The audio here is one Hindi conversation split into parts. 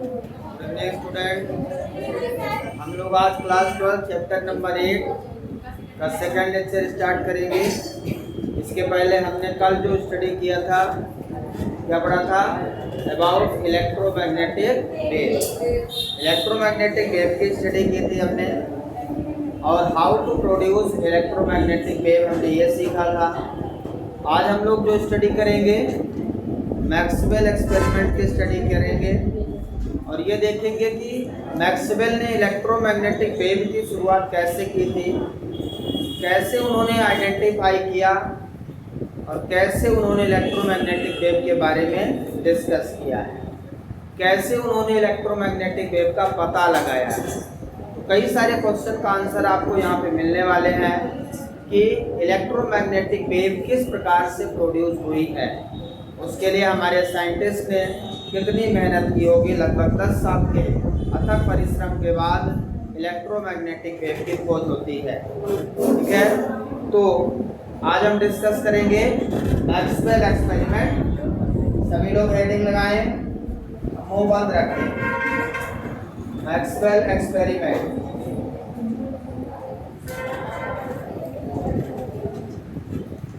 स्टूडेंट, हम लोग आज क्लास 12 चैप्टर नंबर 8 का सेकंड लेक्चर स्टार्ट करेंगे। इसके पहले हमने कल जो स्टडी किया था, क्या पढ़ा था? About electromagnetic wave. Electromagnetic wave की स्टडी की थी हमने, और how to produce electromagnetic wave हमने ये सीखा था। आज हम लोग जो स्टडी करेंगे, मैक्सवेल एक्सपेरिमेंट की स्टडी करेंगे और ये देखेंगे कि मैक्सवेल ने इलेक्ट्रोमैग्नेटिक वेव की शुरुआत कैसे की थी, कैसे उन्होंने आइडेंटिफाई किया और कैसे उन्होंने इलेक्ट्रोमैग्नेटिक वेव के बारे में डिस्कस किया है, कैसे उन्होंने इलेक्ट्रोमैग्नेटिक वेव का पता लगाया है। तो कई सारे क्वेश्चन का आंसर आपको यहाँ पे मिलने वाले हैं कि इलेक्ट्रोमैग्नेटिक वेव किस प्रकार से प्रोड्यूस हुई है। उसके लिए हमारे साइंटिस्ट ने कितनी मेहनत की होगी, लगभग 10 साल के अथक परिश्रम के बाद इलेक्ट्रोमैग्नेटिक वेव की खोज होती है। ठीक है, तो आज हम डिस्कस करेंगे मैक्सवेल एक्सपेरिमेंट। सभी लोग हेडिंग लगाएं, मुंह बंद रखें। मैक्सवेल एक्सपेरिमेंट,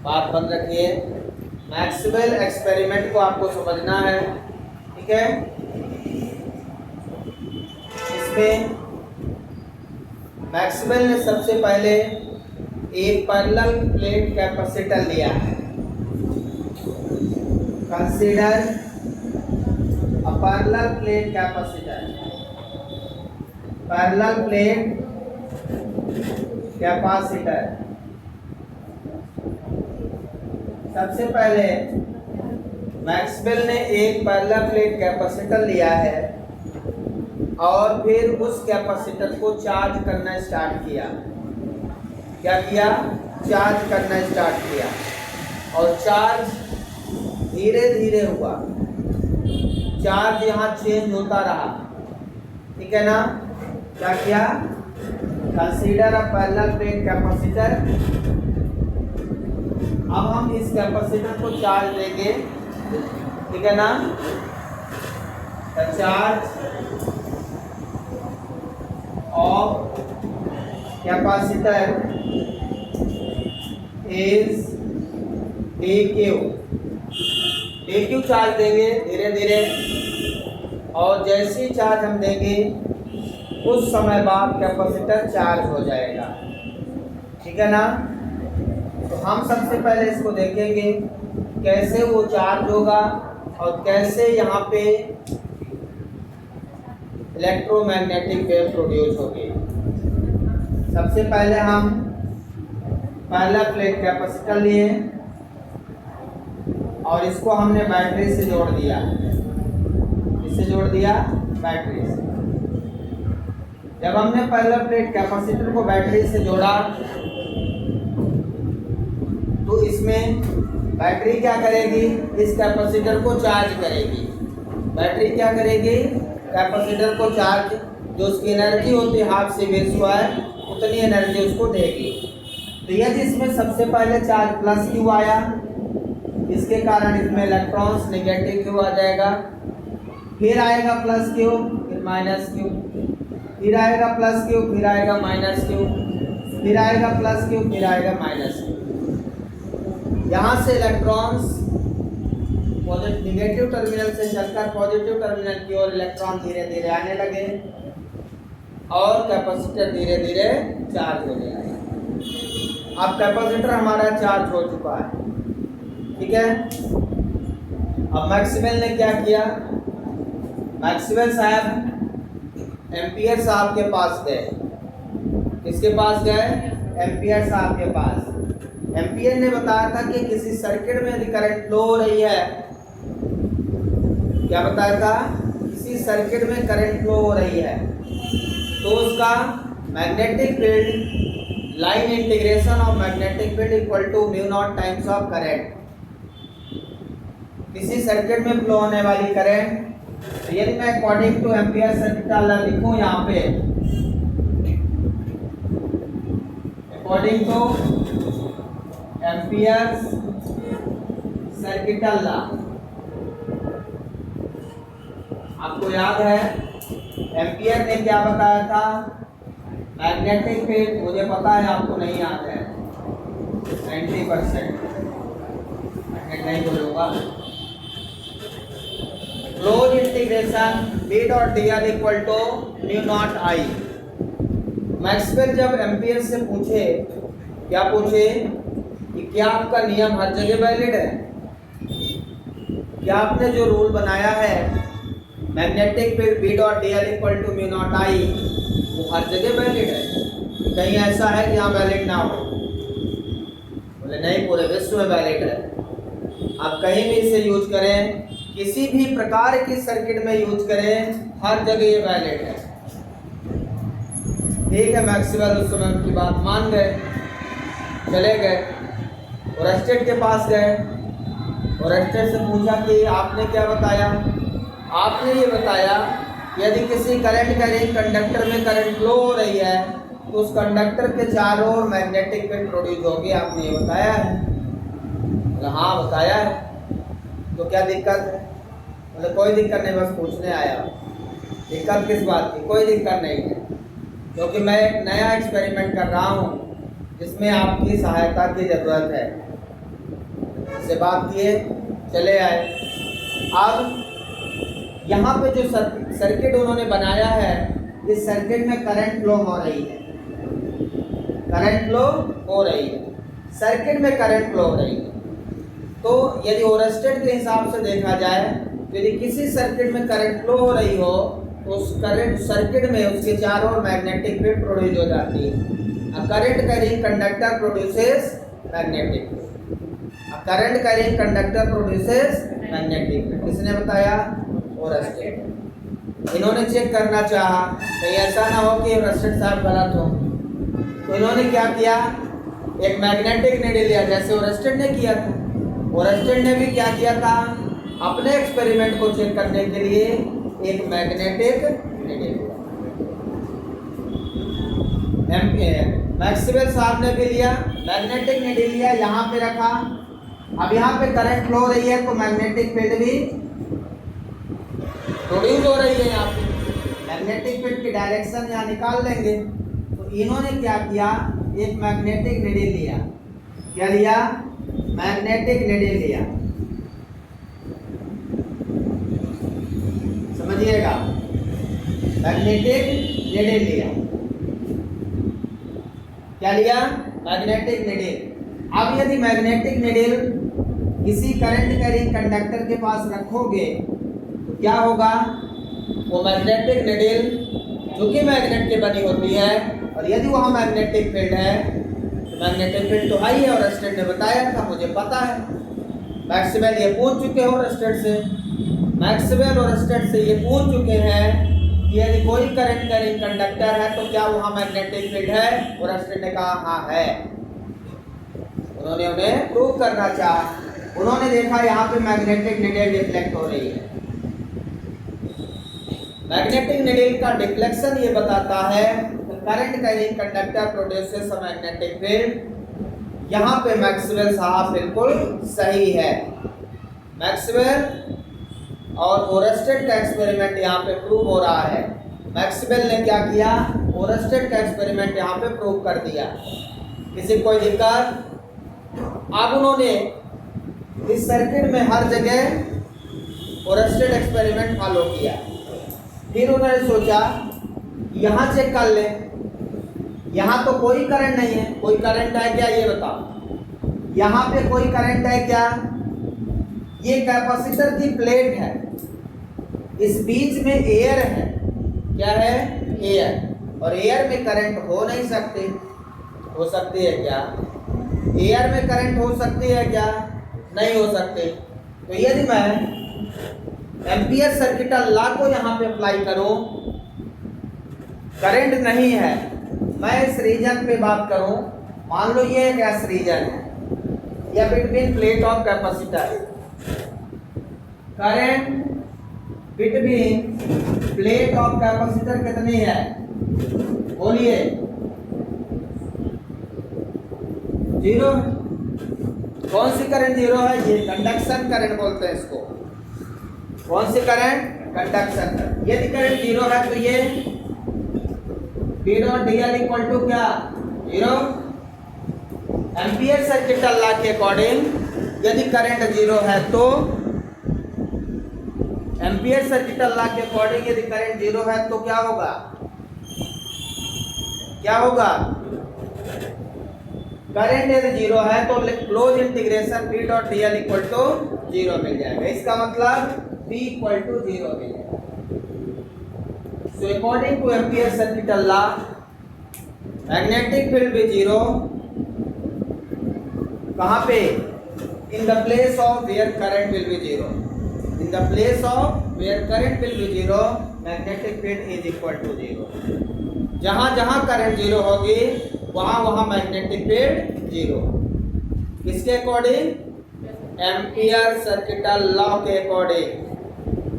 बात बंद रखिए। मैक्सवेल एक्सपेरिमेंट को आपको समझना है, ठीक है। इसमें मैक्सवेल ने सबसे पहले एक पैरेलल प्लेट कैपेसिटर लिया है। Consider a parallel plate capacitor. Parallel plate capacitor, सबसे पहले मैक्सवेल ने एक पैरेलल प्लेट कैपेसिटर लिया है और फिर उस कैपेसिटर को चार्ज करना स्टार्ट किया। क्या किया? चार्ज करना स्टार्ट किया और चार्ज धीरे धीरे हुआ। चार्ज यहाँ चेंज होता रहा, ठीक है ना। क्या किया? Consider a parallel plate capacitor. अब हम इस कैपेसिटर को चार्ज देंगे, ठीक है ना। The charge of capacitor is dq charge देंगे धीरे धीरे, और जैसे ही चार्ज हम देंगे कुछ समय बाद कैपेसिटर चार्ज हो जाएगा, ठीक है ना। तो हम सबसे पहले इसको देखेंगे कैसे वो चार्ज होगा और कैसे यहाँ पे इलेक्ट्रोमैग्नेटिक वेव प्रोड्यूस होगी। सबसे पहले हम पैरेलल प्लेट कैपेसिटर लिए और इसको हमने बैटरी से जोड़ दिया। इससे जोड़ दिया बैटरी से। जब हमने पैरेलल प्लेट कैपेसिटर को बैटरी से जोड़ा तो इसमें बैटरी क्या करेगी? इस कैपेसिटर को चार्ज करेगी। बैटरी क्या करेगी? कैपेसिटर को चार्ज, जो उसकी एनर्जी होती है हाफ सी वी स्क्वायर, उतनी एनर्जी उसको देगी। तो यदि इसमें सबसे पहले चार्ज प्लस क्यू आया, इसके कारण इसमें इलेक्ट्रॉन्स नेगेटिव क्यू आ जाएगा। फिर आएगा प्लस क्यू, फिर माइनस क्यू, फिर आएगा प्लस क्यू, फिर आएगा माइनस क्यू, फिर आएगा प्लस क्यू, फिर आएगा माइनस क्यू। यहाँ से इलेक्ट्रॉन्स निगेटिव टर्मिनल से चलकर पॉजिटिव टर्मिनल की ओर इलेक्ट्रॉन धीरे धीरे आने लगे और कैपेसिटर धीरे धीरे चार्ज हो गया। अब कैपेसिटर हमारा चार्ज हो चुका है, ठीक है। अब मैक्सवेल ने क्या किया? मैक्सवेल साहब एम्पियर साहब के पास गए। किसके पास गए? एम्पियर साहब के पास। एम्पियर ने बताया था कि किसी सर्किट में यदि करंट फ्लो हो रही है, क्या बताया था? किसी सर्किट में करंट फ्लो हो रही है तो उसका magnetic field, line integration of magnetic field equal to mu naught times of current. किसी सर्किट में फ्लो होने वाली करंट, तो यदि मैं according to Ampere circuit law लिखूं यहाँ पे, according to Ampere circuit law, आपको याद है एम्पियर ने क्या बताया था? मैग्नेटिक फील्ड, मुझे पता है आपको नहीं याद है 90%, मैं नहीं बोलूंगा। Close integration B dot dl equal to mu naught I। Maxwell जब एम्पियर से पूछे, क्या पूछे कि क्या आपका नियम हर जगह वैलिड है? क्या आपने जो रूल बनाया है magnetic field B dot dl equal to mu naught I वो हर जगह वैलिड है? कहीं ऐसा है कि यहाँ वैलिड ना हो? बोले नहीं, पूरे विश्व में वैलिड है। आप कहीं भी इसे यूज करें, किसी भी प्रकार की सर्किट में यूज करें, हर जगह ये वैलिड है। ठीक है, मैक्सवेल उस समय की बात मान गए, चले गए ओरस्टेड के पास गए। ओरस्टेड से पूछा कि आपने क्या बताया? आपने ये बताया यदि किसी करंट का एक कंडक्टर में करंट फ्लो हो रही है तो उस कंडक्टर के चारों ओर मैग्नेटिक फील्ड प्रोड्यूस होगी, आपने ये बताया है। बोले हाँ बताया है, तो क्या दिक्कत है? बोले कोई दिक्कत नहीं, बस पूछने आया। दिक्कत किस बात की? कोई दिक्कत नहीं है, क्योंकि मैं एक नया एक्सपेरिमेंट कर रहा हूँ जिसमें आपकी सहायता की ज़रूरत है। इससे बात किए, चले आए। अब यहाँ पे जो सर्किट उन्होंने बनाया है, इस सर्किट में करंट फ्लो हो रही है, करंट फ्लो हो रही है, सर्किट में करंट फ्लो हो रही है। तो यदि ओरस्टेड के हिसाब से देखा जाए, यदि किसी सर्किट में करंट फ्लो हो रही हो तो उस करंट सर्किट में उसके चारों ओर मैग्नेटिक फील्ड प्रोड्यूस हो जाती है। Current carrying conductor produces magnetic field. Current carrying conductor produces magnetic field. किसने बताया? ओरस्टेड। इन्होंने चेक करना चाहा कहीं ऐसा ना हो कि ओरस्टेड साहब गलत हो, तो इन्होंने क्या किया? एक मैग्नेटिक नीडल लिया, जैसे ओरस्टेड ने किया था। ओरस्टेड ने भी क्या किया था? अपने एक्सपेरिमेंट को चेक करने के लिए एक मैग्नेटिक नीडल। मैक्सवेल साहब ने भी लिया, मैग्नेटिक नीडल लिया, यहाँ पे रखा। अब यहाँ पे करंट फ्लो हो रही है तो मैग्नेटिक फील्ड भी प्रोड्यूस हो रही है। यहाँ पे मैग्नेटिक फील्ड की डायरेक्शन यहाँ निकाल लेंगे। तो इन्होंने क्या किया? एक मैग्नेटिक नीडल लिया। क्या लिया? मैग्नेटिक नीडल लिया। समझिएगा, मैग्नेटिक नीडल लिया। क्या लिया? Magnetic needle. अब यदि मैग्नेटिक नीडल किसी करंट कैरिंग कंडक्टर के पास रखोगे तो क्या होगा? वो मैग्नेटिक नीडल जो कि मैग्नेट की बनी होती है, और यदि वहाँ मैग्नेटिक फील्ड है तो मैग्नेटिक फील्ड तो हाई है, और ओरस्टेड ने बताया था, मुझे पता है। मैक्सवेल ये पूछ चुके हो ओरस्टेड से, मैक्सवेल ओरस्टेड से ये पूछ चुके हैं कि यदि कोई करंट कैरिंग कंडक्टर है तो क्या वहाँ मैग्नेटिक फील्ड है? ओरस्टेड ने कहा हाँ है। उन्होंने उन्हें प्रूव करना चाहा। उन्होंने देखा यहाँ पे मैग्नेटिक नीडल डिफ्लेक्ट हो रही है। मैग्नेटिक नीडल का डिफ्लेक्शन ये बताता है कि current carrying conductor produces a magnetic field. यहाँ पे मैक्सवेल साहब बिल्कुल सही है। मैक्सवेल और ओरस्टेड का एक्सपेरिमेंट यहाँ पे प्रूव हो रहा है। मैक्सवेल ने क्या किया? ओरस्टेड का एक्सपेरिमेंट यहाँ पे प्रूव कर दिया। किसी कोई दिक्कत? अब उन्होंने इस सर्किट में हर जगह ओरस्टेड एक्सपेरिमेंट फॉलो किया। फिर उन्होंने सोचा यहाँ चेक कर ले, यहाँ तो कोई करंट नहीं है। कोई करंट है क्या ये बताओ? यहाँ पे कोई करंट है क्या? ये कैपेसिटर की प्लेट है, इस बीच में एयर है। क्या है? एयर। और एयर में करंट हो नहीं सकती। हो सकती है क्या? एयर में करंट हो सकती है क्या? नहीं हो सकती। तो यदि मैं एम्पियर सर्किट लॉ को यहाँ पे अप्लाई करूं, करंट नहीं है, मैं इस रीजन पे बात करूं, मान लो ये एक ऐसा रीजन है, या between plate of capacitor, current between plate of capacitor कितनी है? बोलिए, 0। कौन सी करंट 0 है? ये कंडक्शन करंट बोलते हैं इसको। कौन सी करंट? कंडक्शन तक। यदि करंट जीरो है तो ये P dot dl equal to क्या, जीरो। एम्पियर सर्किट लॉ के अकॉर्डिंग यदि करंट जीरो है तो, एम्पियर सर्किट लॉ के अकॉर्डिंग यदि करंट जीरो है तो क्या होगा, क्या होगा, करंट यदि जीरो है तो close integration P dot dl equal to zero मिल जाएगा। इसका मतलब P इक्वल टू जीरो मिल जाएगा। So according to Ampere's circuit law, magnetic field be zero. कहाँ पे? In the place of where current will be zero. In the place of where current will be zero, magnetic field is equal to zero. जहाँ जहाँ करंट जीरो होगी वहाँ वहाँ मैग्नेटिक फील्ड जीरो। किसके अकॉर्डिंग? एम्पियर सर्किट लॉ के अकॉर्डिंग।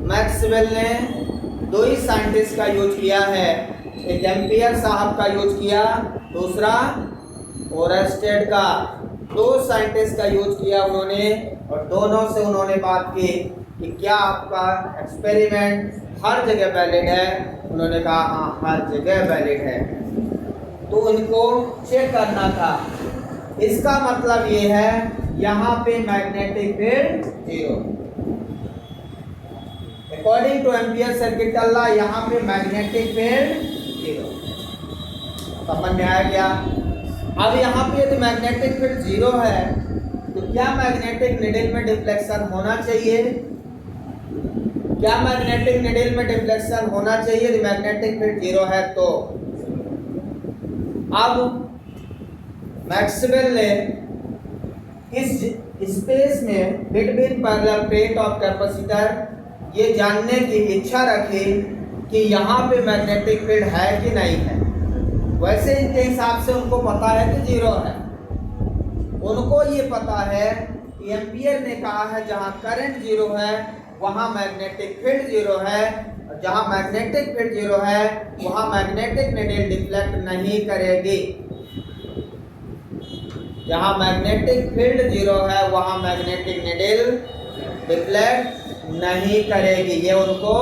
मैक्सवेल ने दो ही साइंटिस्ट का यूज किया है, एक एम्पियर साहब का यूज किया, दूसरा ओरस्टेड का। दो साइंटिस्ट का यूज किया उन्होंने और दोनों से उन्होंने बात की कि क्या आपका एक्सपेरिमेंट हर जगह वैलिड है। उन्होंने कहा हाँ हर जगह वैलिड है। तो उनको चेक करना था। इसका मतलब ये है यहाँ पे magnetic field zero. According to Ampere circuit law यहाँ पे मैग्नेटिक फील्ड जीरो। समझ में आ गया? अब यहाँ पे यदि मैग्नेटिक फील्ड जीरो है तो क्या मैग्नेटिक नीडल में डिफ्लेक्शन होना चाहिए? क्या मैग्नेटिक नीडल में डिफ्लेक्शन होना चाहिए यदि मैग्नेटिक फील्ड जीरो है तो? अब मैक्सवेल ने इस स्पेस में between parallel plate of capacitor ये जानने की इच्छा रखी कि यहाँ पे मैग्नेटिक फील्ड है कि नहीं है। वैसे इनके हिसाब से उनको पता है कि जीरो है। उनको ये पता है कि एम्पियर ने कहा है जहाँ करंट जीरो है वहाँ मैग्नेटिक फील्ड जीरो है, और जहाँ मैग्नेटिक फील्ड जीरो है वहाँ मैग्नेटिक नीडल डिफ्लेक्ट नहीं करेगी। जहाँ मैग्नेटिक फील्ड जीरो है वहाँ मैग्नेटिक नीडल डिफ्लेक्ट नहीं करेगी। ये उनको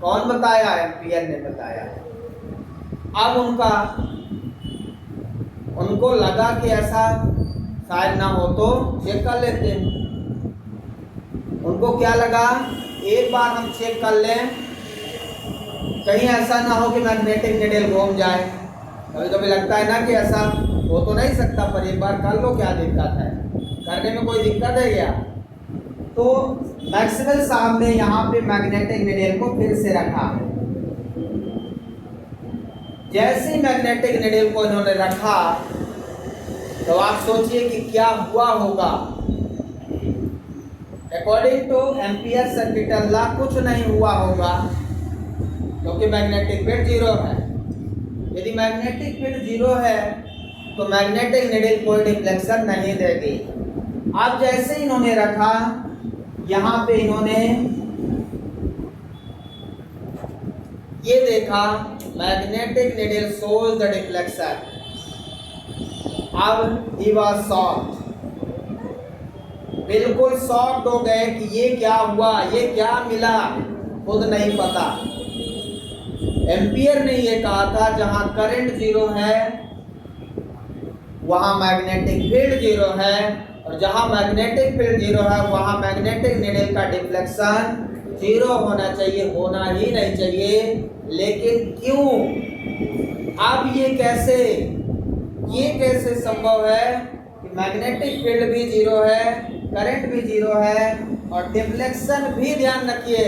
कौन बताया? एम्पियर ने बताया। अब उनको लगा कि ऐसा शायद ना हो तो चेक कर लेते हैं। उनको क्या लगा, एक बार हम चेक कर लें, कहीं ऐसा ना हो कि मैग्नेटिक नीडल घूम जाए। कभी कभी लगता है ना कि ऐसा हो तो नहीं सकता, पर एक बार कर लो, क्या दिक्कत है, करने में कोई दिक्कत है क्या? तो मैक्सवेल साहब ने यहाँ पे मैग्नेटिक नीडल को फिर से रखा। जैसे मैग्नेटिक नीडल को इन्होंने रखा तो आप सोचिए कि क्या हुआ होगा। According to Ampere circuit law कुछ नहीं हुआ होगा क्योंकि मैग्नेटिक फील्ड जीरो है। यदि मैग्नेटिक फील्ड जीरो है तो मैग्नेटिक नीडल कोई डिफ्लेक्शन नहीं देगी। अब जैसे इन्होंने रखा, यहाँ पे इन्होंने ये देखा magnetic needle shows the deflection. अब ही वाज शॉक्ड, बिल्कुल शॉक्ड हो गए कि ये क्या हुआ, ये क्या मिला, खुद नहीं पता। एम्पियर ने ये कहा था जहां करंट जीरो है वहां मैग्नेटिक फील्ड जीरो है, और जहां मैग्नेटिक फील्ड जीरो है वहां मैग्नेटिक नीडल का डिफ्लेक्शन जीरो होना चाहिए, होना ही नहीं चाहिए। लेकिन क्यों? अब ये कैसे संभव है कि मैग्नेटिक फील्ड भी जीरो है, करंट भी जीरो है और डिफ्लेक्शन भी, ध्यान रखिए,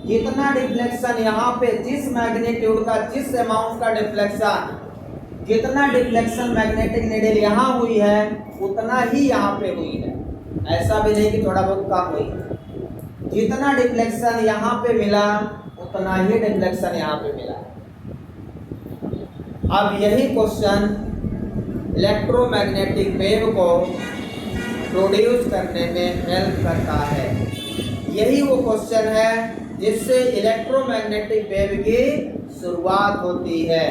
जितना डिफ्लेक्शन यहाँ पे जिस मैग्नीट्यूड का, जिस अमाउंट का डिफ्लेक्शन, जितना डिफ्लेक्शन मैग्नेटिक नीडल यहाँ हुई है उतना ही यहाँ पे हुई है। ऐसा भी नहीं कि थोड़ा बहुत कम हुई। जितना डिफ्लेक्शन यहाँ पे मिला उतना ही डिफ्लेक्शन यहाँ पे मिला। अब यही क्वेश्चन इलेक्ट्रोमैग्नेटिक वेव को प्रोड्यूस करने में हेल्प करता है। यही वो क्वेश्चन है जिससे इलेक्ट्रोमैग्नेटिक वेव की शुरुआत होती है।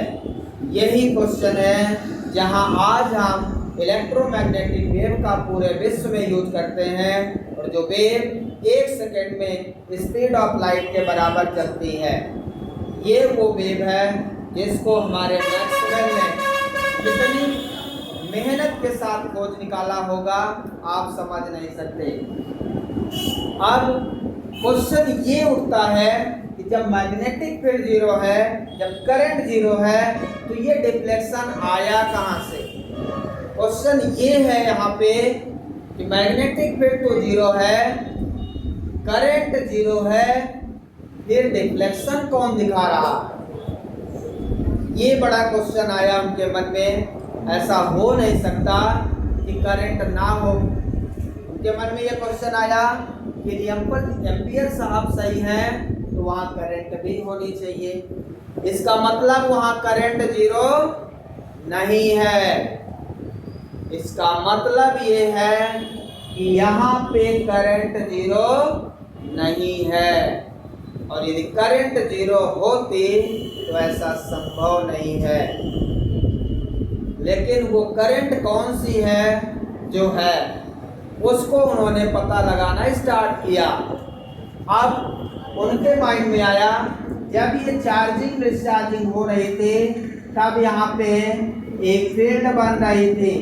यही क्वेश्चन है जहां आज हम इलेक्ट्रोमैग्नेटिक वेव का पूरे विश्व में यूज करते हैं, और और जो वेव 1 सेकेंड में स्पीड ऑफ लाइट के बराबर चलती है, ये वो वेव है जिसको हमारे मैक्सवेल ने कितनी मेहनत के साथ खोज निकाला होगा आप समझ नहीं सकते। अब क्वेश्चन ये उठता है कि जब मैग्नेटिक फील्ड जीरो है, जब करंट जीरो है, तो ये डिफ्लेक्शन आया कहाँ से? क्वेश्चन ये है यहाँ पे कि मैग्नेटिक फील्ड तो जीरो है, करंट जीरो है, फिर डिफ्लेक्शन कौन दिखा रहा? ये बड़ा क्वेश्चन आया उनके मन में। ऐसा हो नहीं सकता कि करंट ना हो। उनके मन में ये क्वेश्चन आया कि एम्पियर साहब सही हैं तो वहाँ करंट भी होनी चाहिए। इसका मतलब वहाँ करंट जीरो नहीं है। इसका मतलब ये है कि यहाँ पे करंट जीरो नहीं है, और यदि करंट जीरो होती तो ऐसा संभव नहीं है। लेकिन वो करंट कौन सी है जो है, उसको उन्होंने पता लगाना स्टार्ट किया। अब उनके माइंड में आया जब ये चार्जिंग डिस्चार्जिंग हो रही थी तब यहाँ पे एक फील्ड बन रही थी।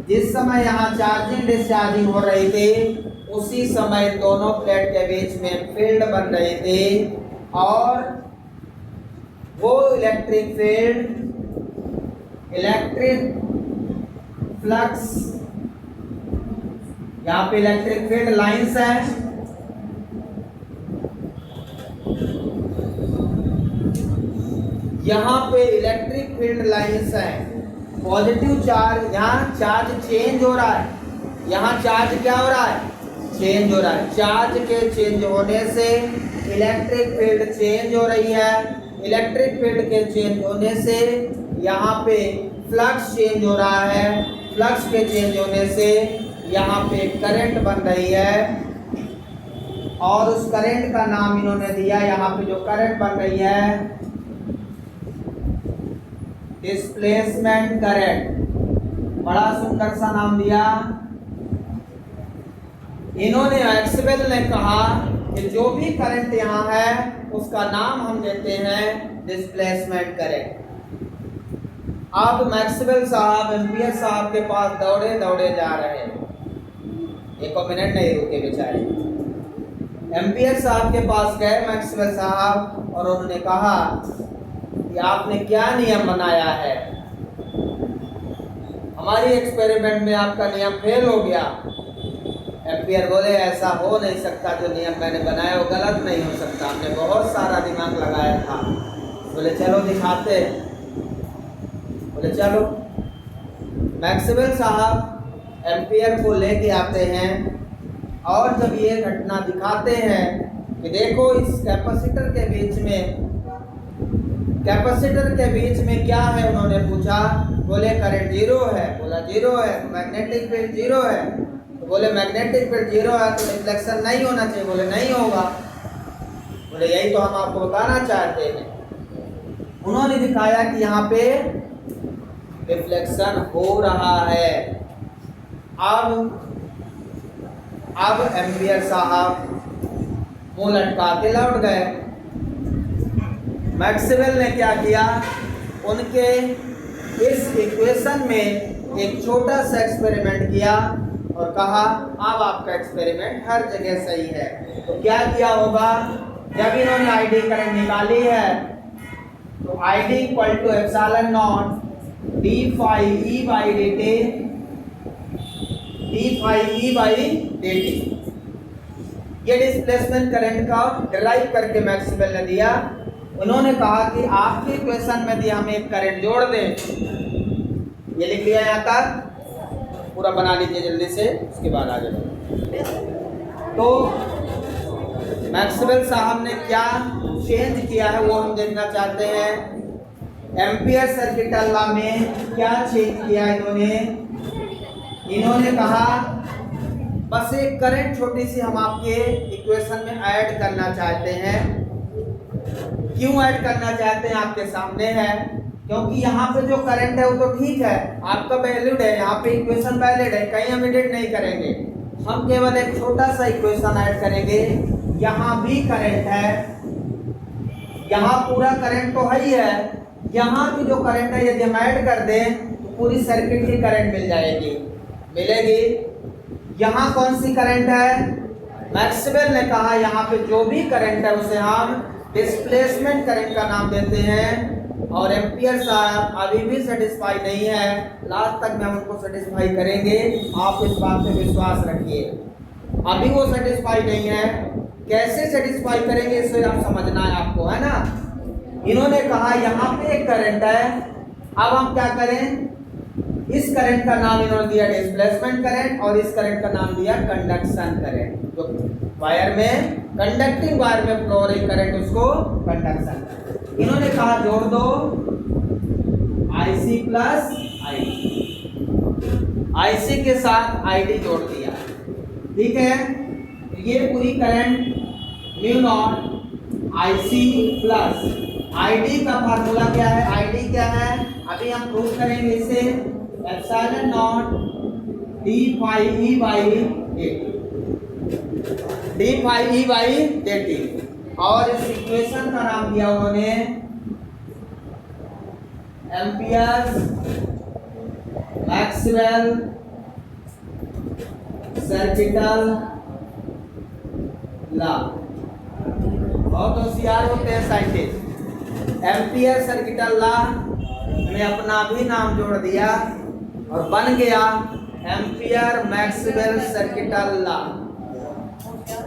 जिस समय यहाँ चार्जिंग डिस्चार्जिंग हो रही थी उसी समय दोनों प्लेट के बीच में फील्ड बन रही थी, और वो इलेक्ट्रिक फील्ड, इलेक्ट्रिक फ्लक्स, यहाँ पे इलेक्ट्रिक फील्ड लाइंस है, यहाँ पे इलेक्ट्रिक फील्ड लाइंस है। पॉजिटिव चार्ज, यहाँ चार्ज चेंज हो रहा है, यहाँ चार्ज क्या हो रहा है? चेंज हो रहा है। चार्ज के चेंज होने से इलेक्ट्रिक फील्ड चेंज हो रही है। इलेक्ट्रिक फील्ड के चेंज होने से यहाँ पे फ्लक्स चेंज हो रहा है। फ्लक्स के चेंज होने से यहाँ पे करंट बन रही है, और उस करंट का नाम इन्होंने दिया, यहाँ पे जो करंट बन रही है, डिस्प्लेसमेंट करंट। बड़ा सुंदर सा नाम दिया इन्होंने। मैक्सवेल ने कहा कि जो भी करंट यहाँ है उसका नाम हम देते हैं डिस्प्लेसमेंट करंट। अब मैक्सवेल साहब एम्पियर साहब के पास दौड़े दौड़े जा रहे हैं, एक मिनट नहीं रुके बेचारे। एम्पियर साहब के पास गए मैक्सवेल साहब, और उन्होंने कहा कि आपने क्या नियम बनाया है, हमारी एक्सपेरिमेंट में आपका नियम फेल हो गया। एम्पियर बोले ऐसा हो नहीं सकता, जो नियम मैंने बनाया वो गलत नहीं हो सकता, हमने बहुत सारा दिमाग लगाया था। बोले चलो दिखाते। बोले चलो। मैक्सवेल साहब एम्पियर को लेके आते हैं, और जब ये घटना दिखाते हैं कि देखो इस कैपेसिटर के बीच में, कैपेसिटर के बीच में क्या है, उन्होंने पूछा। बोले करंट जीरो है। बोला जीरो है तो मैग्नेटिक फील्ड जीरो है। तो बोले मैग्नेटिक फील्ड जीरो है तो रिफ्लेक्शन नहीं होना चाहिए। बोले नहीं होगा। बोले यही तो हम आपको बताना चाहते हैं। उन्होंने दिखाया कि यहाँ पे रिफ्लेक्शन हो रहा है। अब एम्पियर साहब मुंह लटका के लौट गए। मैक्सवेल ने क्या किया, उनके इस इक्वेशन में एक छोटा सा एक्सपेरिमेंट किया और कहा अब आपका एक्सपेरिमेंट हर जगह सही है। तो क्या किया होगा, जब इन्होंने आईडी करंट निकाली है तो ID equal to epsilon naught D phi E by D T, D phi E by D T. ये डिस्प्लेसमेंट करंट का डिराइव करके मैक्सवेल ने दिया। उन्होंने कहा कि आपके इक्वेशन में दिया हमें एक करंट जोड़ दें। ये लिख लिया यहाँ तक, पूरा बना लीजिए जल्दी से, उसके बाद आगे बढ़ो। तो मैक्सवेल साहब ने क्या चेंज किया है वो हम देखना चाहते हैं। एम्पियर सर्किट लॉ में क्या चेंज किया इन्होंने कहा बस एक करंट छोटी सी हम आपके इक्वेशन में ऐड करना चाहते हैं। क्यों ऐड करना चाहते हैं आपके सामने है, क्योंकि यहाँ पे जो करंट है वो तो ठीक है, आपका वैलिड है, यहाँ पे इक्वेशन वैलिड है, कहीं हम एडिट नहीं करेंगे। हम केवल एक छोटा सा इक्वेशन ऐड करेंगे। यहाँ भी करंट है, यहाँ पूरा करंट तो है ही है, यहाँ भी जो करंट है यदि हम ऐड कर दें तो पूरी सर्किट की करंट मिल जाएगी, मिलेगी। यहाँ कौन सी करंट है? मैक्सवेल ने कहा यहाँ पे जो भी करंट है उसे हम डिस्प्लेसमेंट करंट का नाम देते हैं। और एम्पियर साहब अभी भी सेटिस्फाई नहीं है, लास्ट तक में हम उनको सेटिस्फाई करेंगे, आप इस बात पे विश्वास रखिए। अभी वो सेटिस्फाई नहीं है, कैसे सेटिस्फाई करेंगे इसे आप समझना है आपको, है ना। इन्होंने कहा यहाँ पे एक करंट है, अब हम क्या करें, इस करंट का नाम इन्होंने दिया डिस्प्लेसमेंट करंट और इस करंट का नाम दिया कंडक्शन करंट। जो वायर में कंडक्टिंग वायर में फ्लो हो रही करंट उसको कंडक्शन। इन्होंने कहा जोड़ दो IC प्लस ID, IC के साथ ID जोड़ दिया, ठीक है। ये पूरी current mu naught IC plus ID का फार्मूला क्या है, ID क्या है अभी हम प्रूव करेंगे इसे, epsilon naught d phi e by dt, d phi e by dt। और इस इक्वेशन का नाम दिया उन्होंने एम्पियर्स मैक्सवेल सर्किटल लॉ। बहुत होशियार होते हैं साइंटिस्ट। एम्पियर सर्किटल लॉ ने अपना भी नाम जोड़ दिया और बन गया ampere Maxwell circuital law.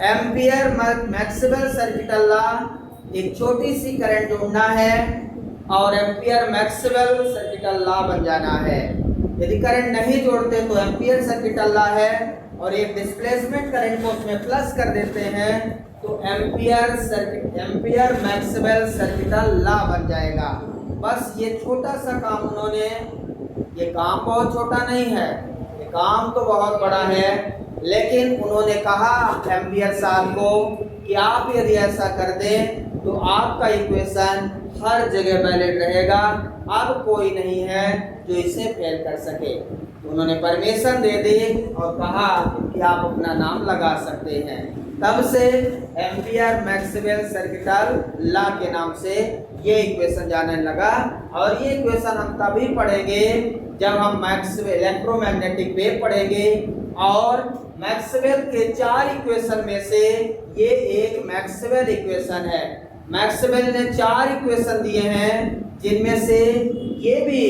Ampere Maxwell circuital law, एक छोटी सी करंट ढूंढना है और एम्पियर मैक्सवेल सर्किटल लॉ बन जाना है। यदि करंट नहीं जोड़ते तो एम्पियर सर्किटल लॉ है और एक डिस्प्लेसमेंट करंट को उसमें प्लस कर देते हैं तो एम्पियर मैक्सवेल सर्किटल लॉ बन जाएगा। बस ये छोटा सा काम उन्होंने, ये काम बहुत छोटा नहीं है, ये काम तो बहुत बड़ा है, लेकिन उन्होंने कहा एम्पियर साहब को कि आप यदि ऐसा कर दें तो आपका इक्वेशन हर जगह वैलिड रहेगा, अब कोई नहीं है जो इसे फेल कर सके। तो उन्होंने परमिशन दे दी और कहा कि आप अपना नाम लगा सकते हैं। तब से एम्पियर मैक्सवेल सर्किटल लॉ के नाम से ये इक्वेशन जाने लगा। और ये इक्वेशन हम तभी पढ़ेंगे जब हम मैक्सवेल इलेक्ट्रोमैग्नेटिक वेव पढ़ेंगे और मैक्सवेल के 4 इक्वेशन में से ये एक मैक्सवेल इक्वेशन है। मैक्सवेल ने 4 इक्वेशन दिए हैं जिनमें से ये भी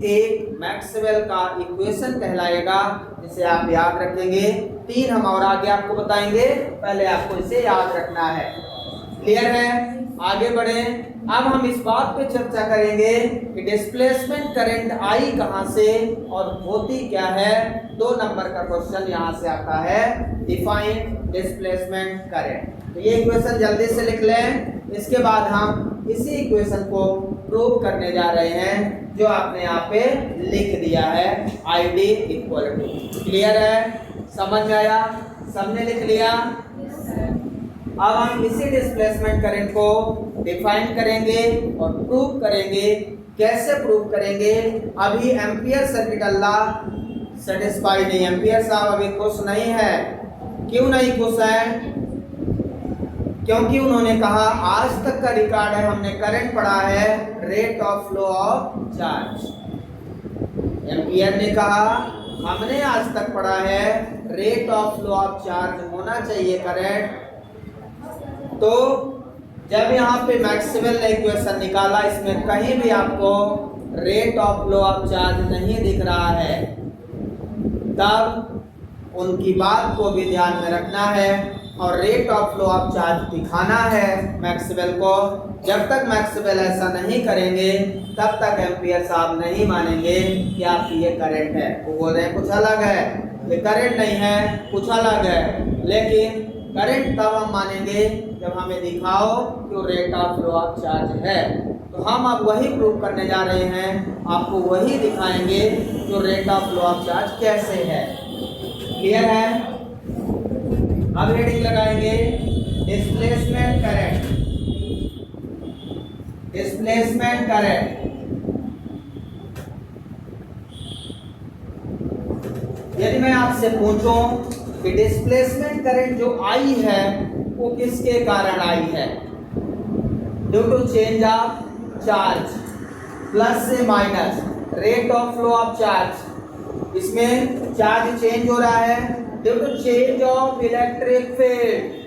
एक मैक्सवेल का इक्वेशन कहलाएगा, जिसे आप याद रखेंगे। 3 हम और आगे आपको बताएंगे, पहले आपको इसे याद रखना है। क्लियर है? आगे बढ़े। अब हम इस बात पे चर्चा करेंगे कि डिस्प्लेसमेंट करंट आई कहां से और होती क्या है। 2 नंबर का क्वेश्चन यहां से आता है, डिफाइन डिस्प्लेसमेंट करंट। तो ये इक्वेशन जल्दी से लिख लें, इसके बाद हम इसी इक्वेशन को प्रूव करने जा रहे हैं जो आपने यहाँ पे लिख दिया है, ID इक्वल टू। क्लियर है? समझ में आया? सबने लिख लिया? अब हम इसी डिस्प्लेसमेंट करंट को डिफाइन करेंगे और प्रूव करेंगे। कैसे प्रूव करेंगे? अभी एम्पियर सर्किटल लॉ सेटिस्फाई नहीं, एम्पियर साहब अभी खुश नहीं है। क्यों नहीं खुश है? क्योंकि उन्होंने कहा आज तक का रिकॉर्ड है, हमने करंट पढ़ा है rate of flow of charge. Ampere ने कहा हमने आज तक पढ़ा है rate of flow of charge होना चाहिए करंट। तो जब यहाँ पे मैक्सवेल ने इक्वेशन निकाला, इसमें कहीं भी आपको rate of flow of charge नहीं दिख रहा है, तब उनकी बात को भी ध्यान में रखना है और rate of flow of charge दिखाना है मैक्सवेल को। जब तक मैक्सवेल ऐसा नहीं करेंगे तब तक एम्पियर साहब नहीं मानेंगे कि आपकी ये करंट है। वो बोल रहे हैं कुछ अलग है, ये करंट नहीं है, कुछ अलग है। लेकिन करंट तब हम मानेंगे जब हमें दिखाओ कि वो rate of flow of charge है। तो हम अब वही प्रूव करने जा रहे हैं, आपको वही दिखाएंगे जो rate of flow of charge कैसे है। क्लियर है? अब हेडिंग लगाएंगे डिस्प्लेसमेंट करंट। डिस्प्लेसमेंट करंट यदि मैं आपसे पूछूं कि डिस्प्लेसमेंट करंट जो आई है वो किसके कारण आई है, due to change of charge, plus से minus, rate of flow of charge, इसमें चार्ज चेंज हो रहा है due to change of electric field.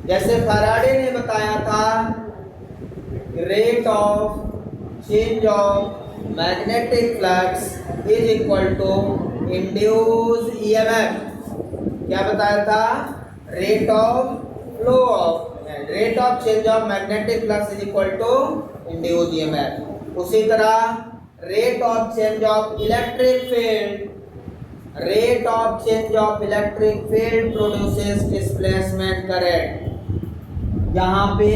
जैसे फैराडे ने बताया था rate of change of magnetic flux is equal to induce EMF. क्या बताया था, rate of flow of rate of change of magnetic flux is equal to induce EMF. उसी तरह rate of change of electric field, rate of change of electric field produces displacement current. यहाँ पे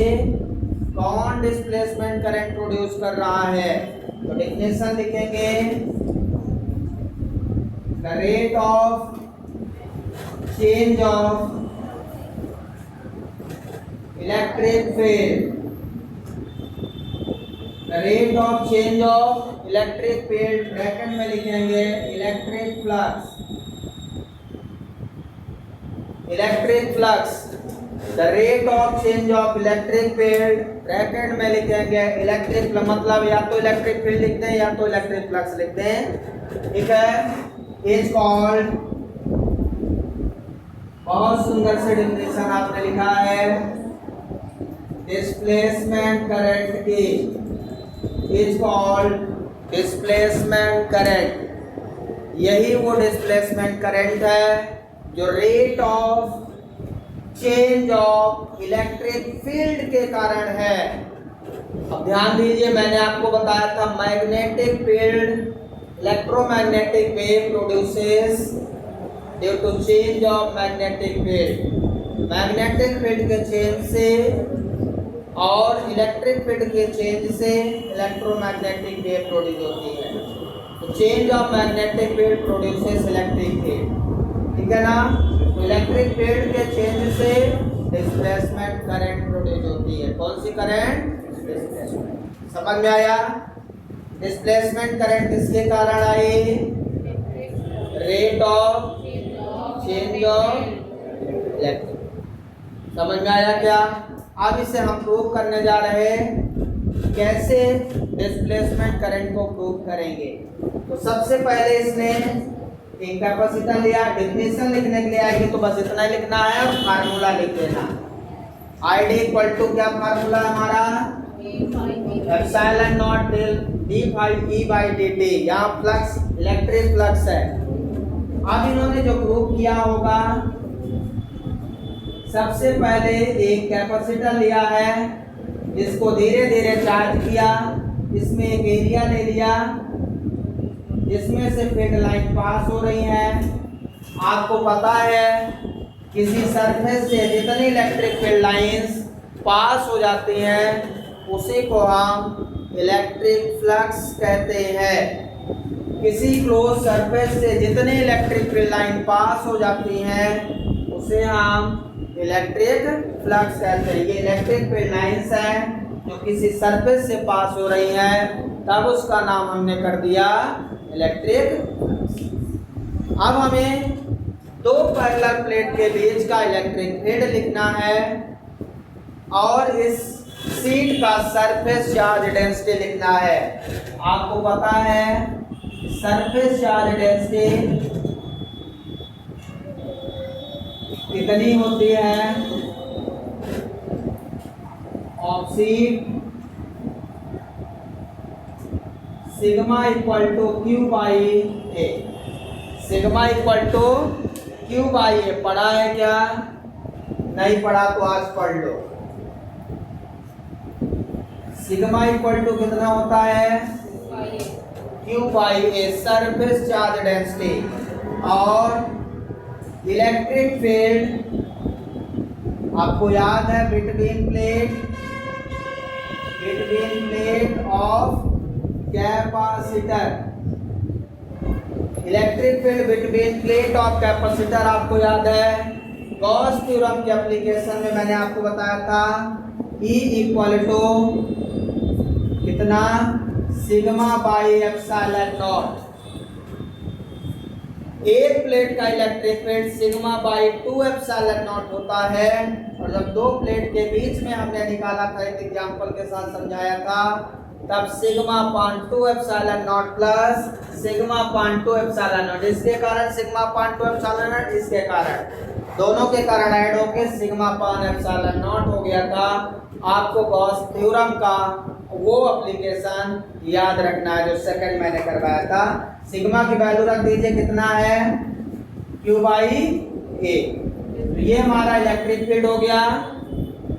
कौन डिस्प्लेसमेंट करंट प्रोड्यूस कर रहा है, तो डेफिनेशन लिखेंगे, the rate of change of electric field, the rate of change of electric field, bracket में लिखेंगे electric flux, electric flux, the rate of change of electric field, bracket में लिखेंगे इलेक्ट्रिक, मतलब या तो इलेक्ट्रिक फील्ड लिखते हैं या तो इलेक्ट्रिक फ्लक्स लिखते हैं, ठीक है। इज कॉल्ड, बहुत सुंदर से डेफिनेशन आपने लिखा है, डिस्प्लेसमेंट करंट की, इज कॉल्ड डिस्प्लेसमेंट करंट। यही वो डिस्प्लेसमेंट करंट है जो rate of change of electric field के कारण है। अब ध्यान दीजिए, मैंने आपको बताया था magnetic field, electromagnetic wave produces due to change of magnetic field. Magnetic field के चेंज से और इलेक्ट्रिक फील्ड के चेंज से इलेक्ट्रोमैग्नेटिक वेव प्रोड्यूस होती है। तो change of magnetic field produces electric field, ठीक है ना। तो इलेक्ट्रिक फील्ड के चेंज से डिस्प्लेसमेंट करंट प्रोड्यूस होती है। कौन सी करंट, डिस्प्लेसमेंट। समझ में आया, डिस्प्लेसमेंट करंट किसके कारण आई, rate of change of electric. समझ में आया क्या। अब इसे हम प्रूव करने जा रहे हैं, कैसे डिस्प्लेसमेंट करंट को प्रूव करेंगे। तो सबसे पहले इसने एक कैपेसिटर लिया, डेफिनेशन लिखने के लिए आएगी तो बस इतना ही लिखना है और फार्मूला लिख देना। ID इक्वल टू क्या फार्मूला हमारा, epsilon naught del d phi E by dt। यहाँ फ्लक्स इलेक्ट्रिक फ्लक्स है। अब इन्होंने जो प्रूव किया होगा, सबसे पहले एक कैपेसिटर लिया है, जिसको धीरे धीरे चार्ज किया, इसमें एक एरिया ले लिया जिसमें से फील्ड लाइन पास हो रही है। आपको पता है किसी सरफेस से जितनी इलेक्ट्रिक फील्ड लाइंस पास हो जाती हैं उसी को हम इलेक्ट्रिक फ्लक्स कहते हैं। किसी क्लोज सरफेस से जितनी इलेक्ट्रिक फील्ड लाइन पास हो जाती हैं उसे हम इलेक्ट्रिक फ्लक्स कहते हैं। ये इलेक्ट्रिक फील्ड लाइंस हैं जो किसी सरफेस से पास हो रही हैं, तब उसका नाम हमने कर दिया इलेक्ट्रिक। अब हमें दो पैरेलल प्लेट के बीच का इलेक्ट्रिक फील्ड लिखना है और इस शीट का सरफेस चार्ज डेंसिटी लिखना है। आपको पता है सरफेस चार्ज डेंसिटी कितनी होती है, of sheet sigma equal to Q by A. Sigma equal to Q by A पढ़ा है क्या, नहीं पढ़ा तो आज पढ़ लो। सिग्मा इक्वल टू कितना होता है, Q by a surface charge density. और इलेक्ट्रिक फील्ड आपको याद है between plate of capacitor. Electric field between plate of capacitor आपको याद है, गॉस थ्योरम के एप्लीकेशन में मैंने आपको बताया था E इक्वल टू कितना, सिग्मा बाई एप्सिलॉन नॉट। एक प्लेट का electric field sigma by 2 epsilon not होता है, और जब दो प्लेट के बीच में हमने निकाला था, एक एग्जांपल के साथ समझाया था, तब सिग्मा पान 2 एप्सिलॉन नॉट प्लस सिग्मा पान 2 एप्सिलॉन नॉट, इसके कारण सिग्मा पान 2 एप्सिलॉन नॉट, इसके कारण दोनों के कारण ऐड होके सिग्मा पान एप्सिलॉन नॉट हो गया था। आपको गॉस थ्योरम का वो एप्लीकेशन याद रखना है जो सेकंड मैंने करवाया था। सिग्मा की वैल्यू रख दीजिए, कितना है Q बाई A। ये हमारा इलेक्ट्रिक फील्ड हो गया।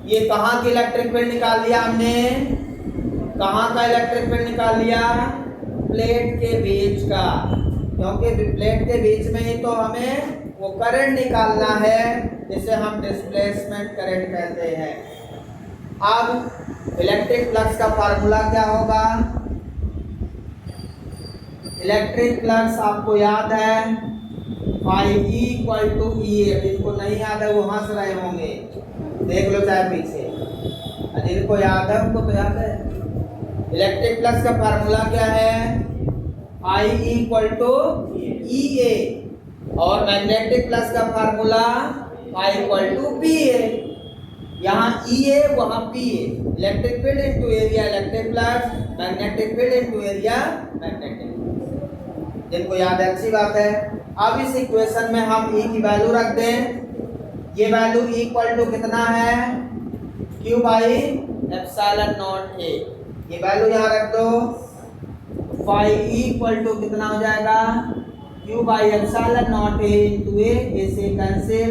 ये कहाँ की इलेक्ट्रिक फील्ड निकाल लिया हमने, कहाँ का इलेक्ट्रिक फील्ड निकाल लिया, प्लेट के बीच का, क्योंकि प्लेट के बीच में ही तो हमें वो करंट निकालना है, जिसे हम डिस्प्लेसमेंट करंट कहते हैं। अब इलेक्ट्रिक फ्लक्स का फार्मूला क्या होगा, इलेक्ट्रिक फ्लक्स आपको याद है phi E equal to E ए। जिनको नहीं याद है वो हंस रहे होंगे, देख लो चाहे पीछे, जिनको याद है उनको तो याद है। इलेक्ट्रिक फ्लक्स का फार्मूला क्या है, आई इक्वल टू ई ए, और मैग्नेटिक फ्लक्स का formula I equal to P A. यहाँ ई ए वहाँ P A, electric field into area electric flux, magnetic field into area magnetic. जिनको याद है अच्छी बात है। अब इस इक्वेशन में हम ई की वैल्यू रख दें, ये वैल्यू इक्वल टू कितना है Q बाई एप्सिलॉन नॉट ए, ये वैल्यू यहाँ रख दो। फाई ई इक्वल टू कितना हो जाएगा Q by epsilon naught A into A से कैंसिल,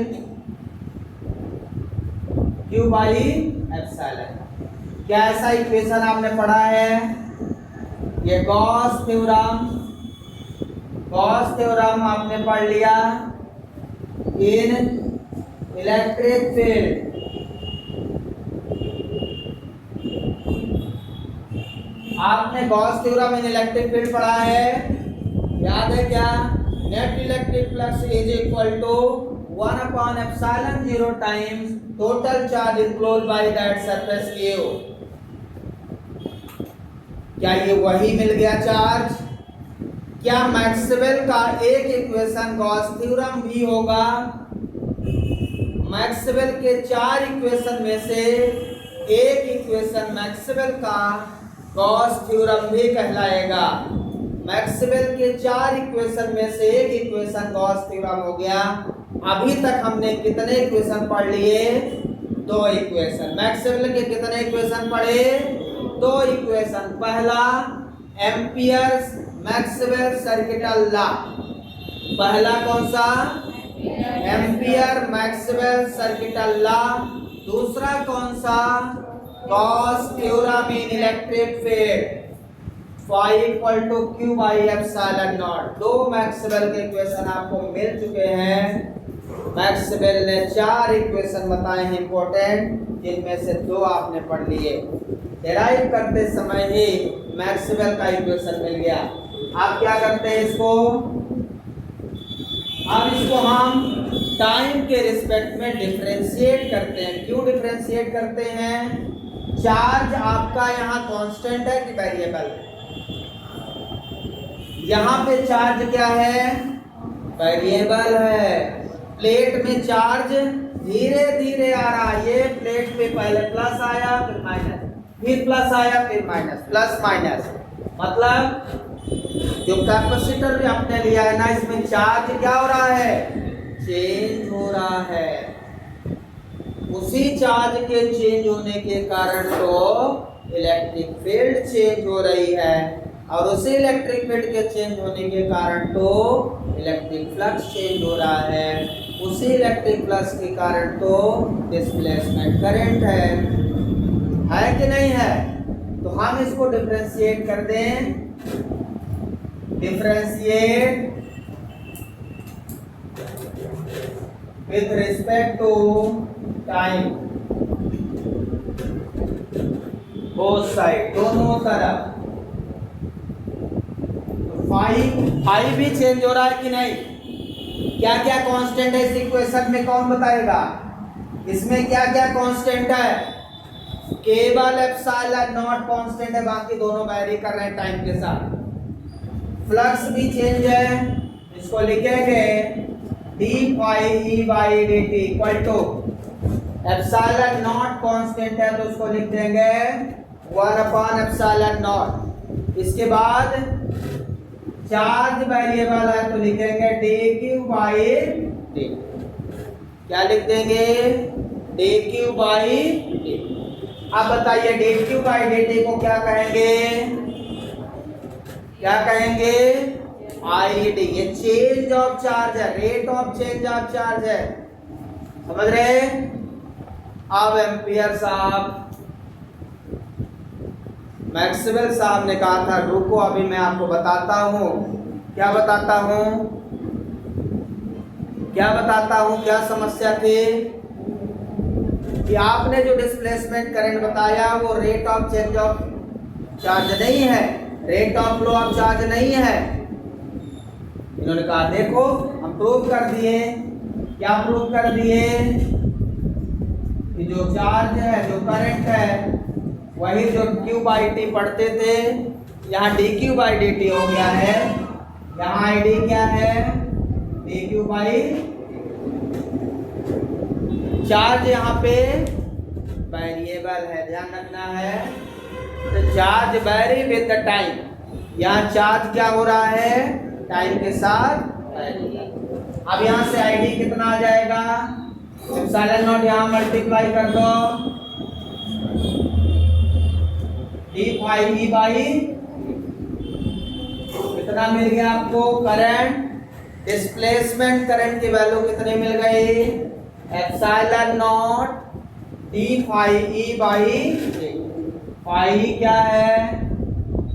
Q बाई एप्सिलॉन। क्या ऐसा इक्वेशन आपने पढ़ा है, ये गॉस थ्योरम आपने पढ़ लिया इन इलेक्ट्रिक फील्ड। आपने Gauss theorem in electric field पढ़ा है, याद है क्या, net electric flux is equal to 1 upon epsilon 0 times total charge enclosed by that surface Q। क्या ये वही मिल गया चार्ज? क्या मैक्सवेल का एक इक्वेशन गॉस थ्योरम भी होगा? मैक्सवेल के 4 इक्वेशन में से एक इक्वेशन मैक्सवेल का गॉस थ्योरम भी कहलाएगा। मैक्सवेल के 4 इक्वेशन में से एक इक्वेशन गॉस थ्योरम हो गया। अभी तक हमने कितने इक्वेशन पढ़ लिए? 2 इक्वेशन। मैक्सवेल के कितने इक्वेशन पढ़े? 2 इक्वेशन। पहला एम्पियर्स मैक्सवेल सर्किटल लॉ, पहला कौन सा? Ampere Maxwell circuital law. दूसरा कौन सा? Gauss theorem in electric field, phi equal to Q by epsilon naught. 2 Maxwell के इक्वेशन आपको मिल चुके हैं। मैक्सवेल ने 4 इक्वेशन बताए हैं इंपॉर्टेंट, जिनमें से 2 आपने पढ़ लिए। डेराइव करते समय ही मैक्सवेल का इक्वेशन मिल गया। आप क्या करते हैं इसको? अब इसको हम टाइम के रिस्पेक्ट में डिफरेंशिएट करते हैं। क्यों डिफरेंशिएट करते हैं? चार्ज आपका यहाँ कांस्टेंट है कि वेरिएबल? यहाँ पे चार्ज क्या है? वेरिएबल है। प्लेट में चार्ज धीरे धीरे आ रहा है। ये प्लेट पे पहले प्लस आया, फिर माइनस, फिर प्लस आया, फिर माइनस, प्लस माइनस। मतलब जो कैपेसिटर भी आपने लिया है ना, इसमें चार्ज क्या हो रहा है? चेंज हो रहा है। उसी चार्ज के चेंज होने के कारण तो इलेक्ट्रिक फील्ड चेंज हो रही है, और उसी इलेक्ट्रिक फील्ड के चेंज होने के कारण तो इलेक्ट्रिक फ्लक्स चेंज हो रहा है। उसी इलेक्ट्रिक फ्लक्स के कारण तो डिस्प्लेसमेंट करंट है कि नहीं है? तो हम इसको डिफरेंशिएट कर दें। Differentiate with respect to time, both side, दोनों तरफ। फाई भी चेंज हो रहा है कि नहीं? क्या क्या कांस्टेंट है इस इक्वेशन में, कौन बताएगा? इसमें क्या क्या कांस्टेंट है? केवल एप्सिलॉन नॉट कांस्टेंट है, बाकी दोनों वैरी कर रहे हैं टाइम के साथ। फ्लक्स भी चेंज है, इसको लिखेंगे D phi E by D T equal to epsilon naught constant है तो उसको लिख देंगे 1/एप्सिलॉन नॉट। इसके बाद चार्ज वेरिएबल है तो लिखेंगे डी क्यू बाई डी। क्या लिख देंगे? D Q by D. अब बताइए D Q by D T को क्या कहेंगे? क्या कहेंगे? I D. ये चेंज ऑफ चार्ज है, rate of change of charge है, समझ रहे? अब एम्पियर साहब, मैक्सवेल साहब ने कहा था रुको अभी मैं आपको बताता हूं। क्या बताता हूं? क्या बताता हूं? क्या समस्या थी कि आपने जो डिस्प्लेसमेंट करंट बताया वो rate of change of charge नहीं है, rate of flow of charge नहीं है। इन्होंने कहा देखो हम प्रूव कर दिए। क्या प्रूव कर दिए? कि जो चार्ज है, जो करंट है, वही जो Q बाई टी पढ़ते थे यहाँ D Q by D T हो गया है। यहाँ आई डी क्या है? D Q by. चार्ज यहाँ पे वेरिएबल है, ध्यान रखना है। तो charge very with the time. यहाँ चार्ज क्या हो रहा है? टाइम के साथ। अब यहाँ से आई डी कितना आ जाएगा? एप्सिलॉन नॉट यहाँ मल्टीप्लाई कर दो डी फाई ई बाई। कितना मिल गया आपको? करंट डिस्प्लेसमेंट करंट की वैल्यू कितनी मिल गई? Epsilon naught D phi E by. Phi क्या है?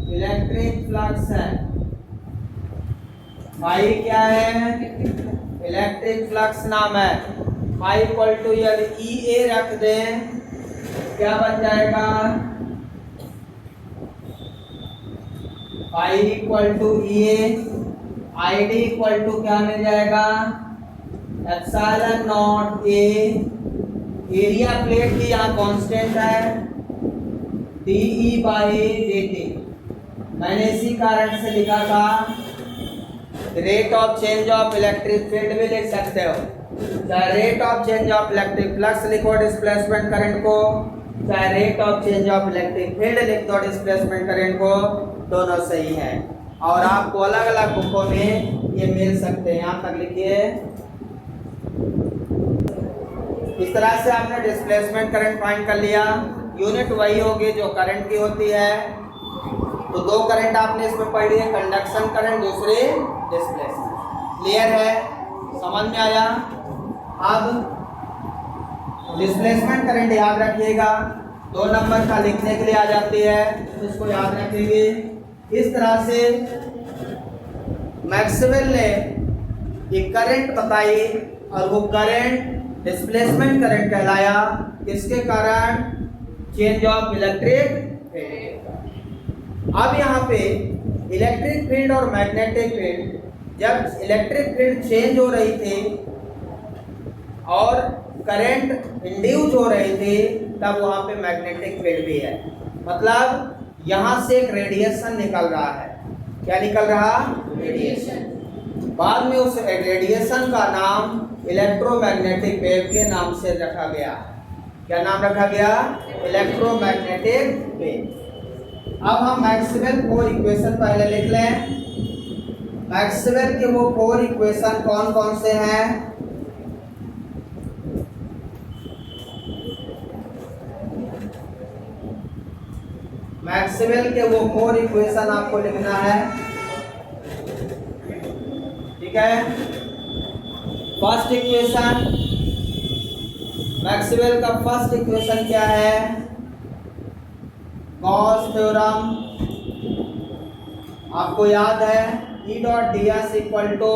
इलेक्ट्रिक फ्लक्स है। फाई क्या है? इलेक्ट्रिक फ्लक्स नाम है। फाई इक्वल टू यदि ई ए रख दें क्या बन जाएगा? Phi equal to E A. I D equal to क्या मिल जाएगा? Epsilon naught A. Area plate की यहाँ कांस्टेंट है D E by D T. मैंने इसी कारण से लिखा था rate of change of electric field भी लिख सकते हो, चाहे rate of change of electric flux लिखो डिस्प्लेसमेंट करंट को, चाहे rate of change of electric field लिख दो डिस्प्लेसमेंट करंट को, दोनों सही है। और आपको अलग अलग बुकों में ये मिल सकते हैं। यहाँ तक लिखिए। इस तरह से आपने डिस्प्लेसमेंट करंट फाइंड कर लिया। यूनिट वही होगी जो करंट की होती है। तो दो करंट आपने इसमें पढ़ लिए, कंडक्शन करंट, दूसरे डिस्प्लेसमेंट। क्लियर है? समझ में आया? अब डिस्प्लेसमेंट करंट याद रखिएगा, 2 नंबर का लिखने के लिए आ जाती है, तो इसको याद रखेंगे। इस तरह से मैक्सवेल ने एक करंट बताई और वो करंट डिस्प्लेसमेंट करंट कहलाया। किसके कारण? Change of electric field. अब यहाँ पे इलेक्ट्रिक फील्ड और मैग्नेटिक फील्ड, जब इलेक्ट्रिक फील्ड चेंज हो रही थी और करंट इंड्यूस हो रही थी तब वहाँ पे मैग्नेटिक फील्ड भी है। मतलब यहाँ से एक रेडिएशन निकल रहा है। क्या निकल रहा? रेडिएशन। बाद में उस रेडिएशन का नाम इलेक्ट्रोमैग्नेटिक वेव के नाम से रखा गया। क्या नाम रखा गया? Electromagnetic wave. अब हम मैक्सवेल 4 इक्वेशन पहले लिख लें। मैक्सवेल के वो 4 इक्वेशन कौन कौन से हैं? मैक्सवेल के वो 4 इक्वेशन आपको लिखना है, ठीक है? फर्स्ट इक्वेशन, मैक्सवेल का फर्स्ट इक्वेशन क्या है? Gauss theorem. आपको याद है E dot D S equal to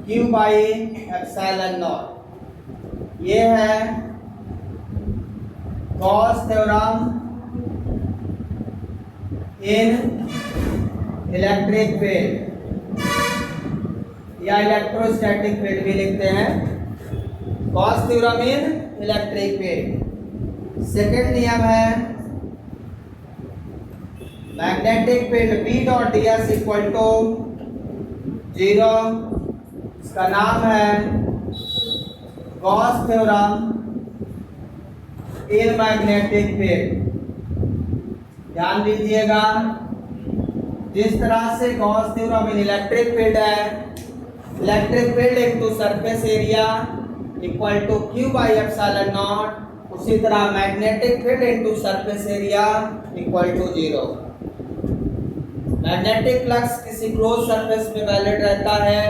Q by epsilon naught. ये है Gauss theorem in electric field या इलेक्ट्रोस्टैटिक फील्ड भी लिखते हैं। Gauss theorem in electric field. Second नियम है magnetic field B dot ds equal to zero. इसका नाम है Gauss theorem in magnetic field. ध्यान दीजिएगा, जिस तरह से Gauss theorem in electric field है, electric field into surface area equal to Q by epsilon naught, उसी तरह magnetic field into surface area equal to zero. Magnetic flux किसी क्लोज सरफेस में वैलिड रहता है,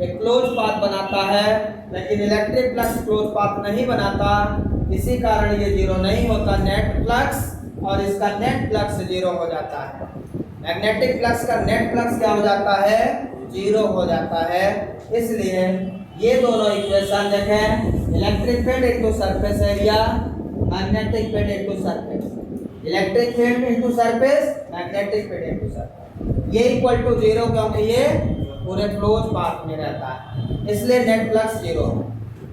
एक क्लोज पाथ बनाता है, लेकिन इलेक्ट्रिक फ्लक्स क्लोज पाथ नहीं बनाता, इसी कारण ये जीरो नहीं होता। नेट फ्लक्स और इसका नेट फ्लक्स जीरो हो जाता है। मैग्नेटिक फ्लक्स का नेट फ्लक्स क्या हो जाता है? जीरो हो जाता है। इसलिए ये दोनों इक्वेशन देखें, electric field into surface area, magnetic field into surface, electric field into surface, magnetic field into surface, ये इक्वल टू जीरो, क्योंकि ये पूरे क्लोज पाथ में रहता है, इसलिए नेट फ्लक्स जीरो,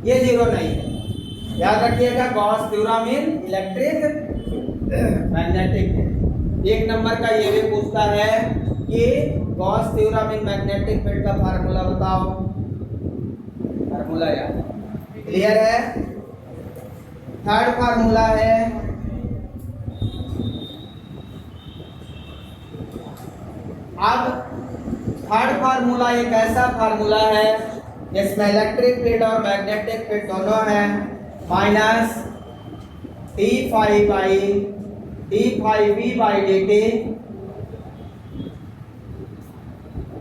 ये जीरो नहीं है। याद रखिएगा, Gauss theorem in electric magnetic field. एक नंबर का ये भी पूछता है कि Gauss theorem in magnetic field का फार्मूला बताओ। फार्मूला याद क्लियर है? थर्ड फार्मूला है अब थर्ड फार्मूला एक ऐसा फार्मूला है जिसमें इलेक्ट्रिक फील्ड और मैग्नेटिक फील्ड दोनों है, minus D phi by D phi V by D T,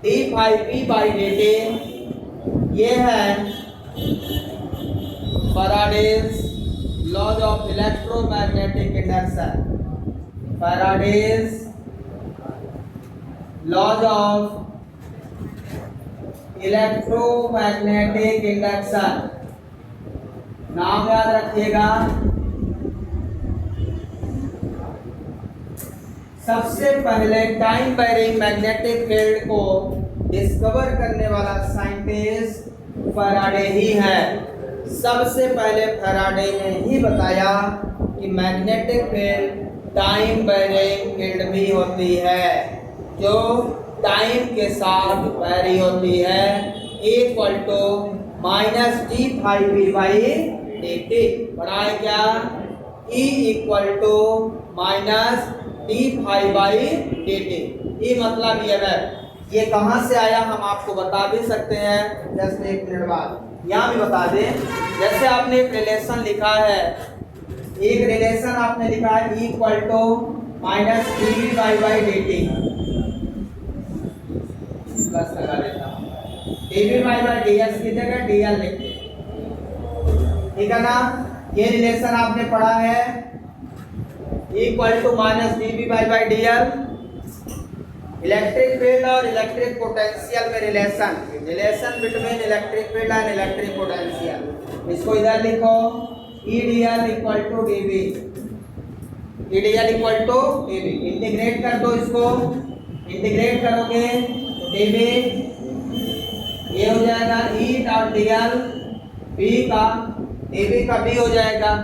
D phi V by D T, ये है Faraday's laws of electromagnetic induction, Faraday's laws of electromagnetic induction. नाम याद रखिएगा। सबसे पहले टाइम वेरिंग मैग्नेटिक फील्ड को डिस्कवर करने वाला साइंटिस्ट फैराडे ही है। सबसे पहले फैराडे ने ही बताया कि magnetic field time varying field भी होती है, जो टाइम के साथ वेरी होती है, equal to minus D phi V by D T. पढ़ा है क्या? E equal to minus D phi by D T. E मतलब ये है, ये कहाँ से आया हम आपको बता भी सकते हैं, जस्ट एक मिनट बाद यहाँ भी बता दें। जैसे आपने एक रिलेशन लिखा है, एक रिलेशन आपने लिखा है equal to minus D V by D T, plus लगा देता हूँ, D V by D S की जगह डी एल लिखते, ठीक है ना? ये रिलेशन आपने पढ़ा है, equal to minus D V by D L. Electric field और इलेक्ट्रिक पोटेंशियल में relation, relation between electric field and electric potential, इसको इधर लिखो, E D L equal to D V, E D L equal to D V. Integrate कर दो इसको, इंटीग्रेट करोगे डी वी, ये हो जाएगा E dot D L, B का डी वी का बी हो जाएगा,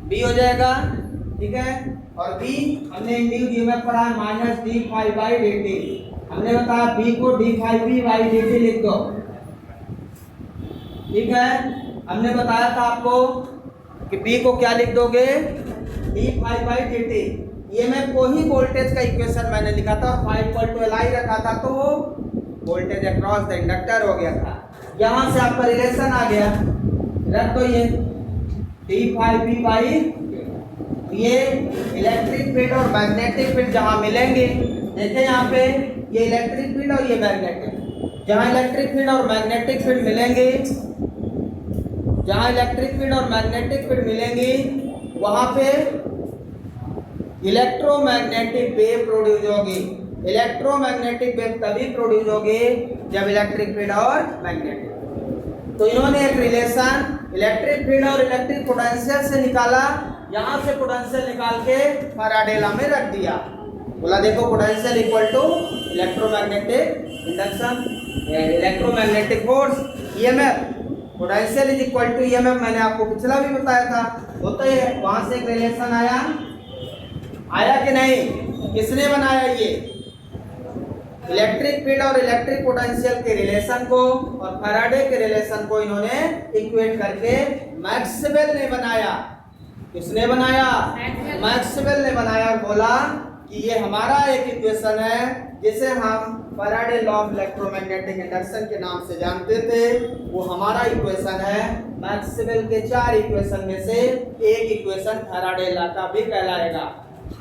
बी हो जाएगा, ठीक है? और बी हमने इंड्यूस ईएमएफ पढ़ा है minus D phi by D T, हमने बताया बी को D phi B by D T लिख दो, ठीक है? हमने बताया था आपको कि बी को क्या लिख दोगे? D phi by D T. EMF को ही वोल्टेज का इक्वेशन मैंने लिखा था, phi equal to L I रखा था, तो वो वोल्टेज अक्रॉस द इंडक्टर हो गया था। यहाँ से आपका रिलेशन आ गया, रख दो ये डी फाई बी बाई, ये इलेक्ट्रिक फील्ड और मैग्नेटिक फील्ड जहां मिलेंगे, देखें यहाँ पे ये इलेक्ट्रिक फील्ड और ये मैग्नेटिक, जहां इलेक्ट्रिक फील्ड और मैग्नेटिक फील्ड मिलेंगे, जहां इलेक्ट्रिक फील्ड और मैग्नेटिक फील्ड मिलेंगी, वहां पे इलेक्ट्रोमैग्नेटिक वेव प्रोड्यूस होगी। इलेक्ट्रोमैग्नेटिक वेव तभी प्रोड्यूस होगी जब इलेक्ट्रिक फील्ड और मैग्नेटिक। तो इन्होंने एक रिलेशन इलेक्ट्रिक फील्ड और इलेक्ट्रिक पोटेंशियल से निकाला, यहाँ से पोटेंशियल निकाल के फैराडे लॉ में रख दिया, बोला देखो potential equal to electromagnetic induction, electromagnetic force EMF, potential is equal to EMF. मैंने आपको पिछला भी बताया था, होता ही है। वहां से एक रिलेशन आया, आया कि नहीं? किसने बनाया ये? इलेक्ट्रिक फील्ड और इलेक्ट्रिक पोटेंशियल के रिलेशन को और फैराडे के रिलेशन को इन्होंने इक्वेट करके मैक्सवेल ने बनाया। किसने बनाया? मैक्सवेल ने बनाया और बोला कि ये हमारा एक इक्वेशन है जिसे हम Faraday law of electromagnetic induction के नाम से जानते थे। वो हमारा इक्वेशन है। मैक्सवेल के 4 इक्वेशन में से एक इक्वेशन फैराडे लॉ का भी कहलाएगा।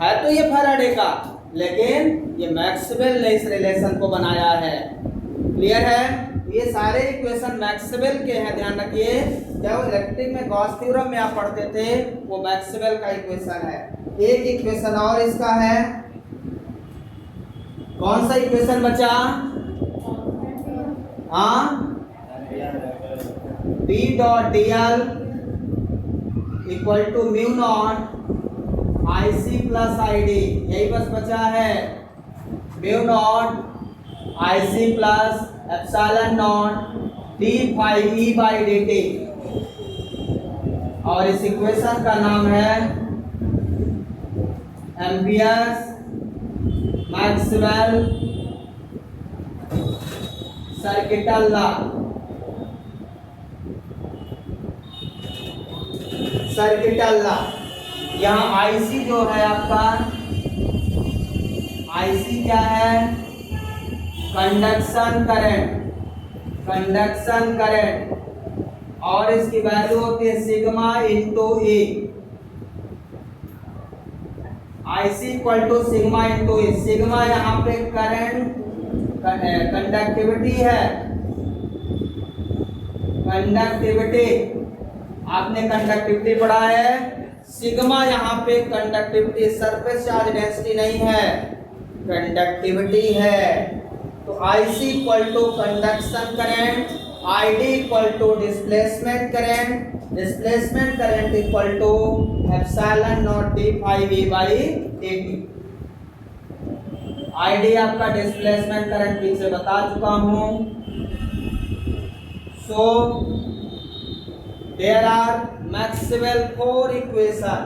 है तो ये फैराडे का, लेकिन ये मैक्सवेल ने इस रिलेशन को बनाया है। क्लियर है? ये सारे इक्वेशन मैक्सवेल के हैं, ध्यान रखिए। जब इलेक्ट्रिक में गॉस थ्योरम में आप पढ़ते थे वो मैक्सवेल का इक्वेशन है। एक इक्वेशन और इसका है, कौन सा इक्वेशन बचा? हाँ, B dot dl equal to mu naught IC plus ID, यही बस बचा है। Mu naught IC plus epsilon naught d phi E by dt, और इस इक्वेशन का नाम है Ampere's Maxwell circuital law. Circuital law, यहाँ IC जो है आपका, IC क्या है? कंडक्शन करंट, कंडक्शन करंट, और इसकी वैल्यू होती है sigma into A. IC equal to sigma into A. Sigma यहाँ पे करंट कंडक्टिविटी है, कंडक्टिविटी, आपने कंडक्टिविटी पढ़ा है। सिग्मा यहाँ पे कंडक्टिविटी, सरफेस चार्ज डेंसिटी नहीं है, कंडक्टिविटी है। तो IC equal to conduction current, ID equal to displacement current, displacement current equal to epsilon naught d phi V by dt। ID आपका डिस्प्लेसमेंट करंट पीछे बता चुका हूं। So there are Maxwell 4 equation.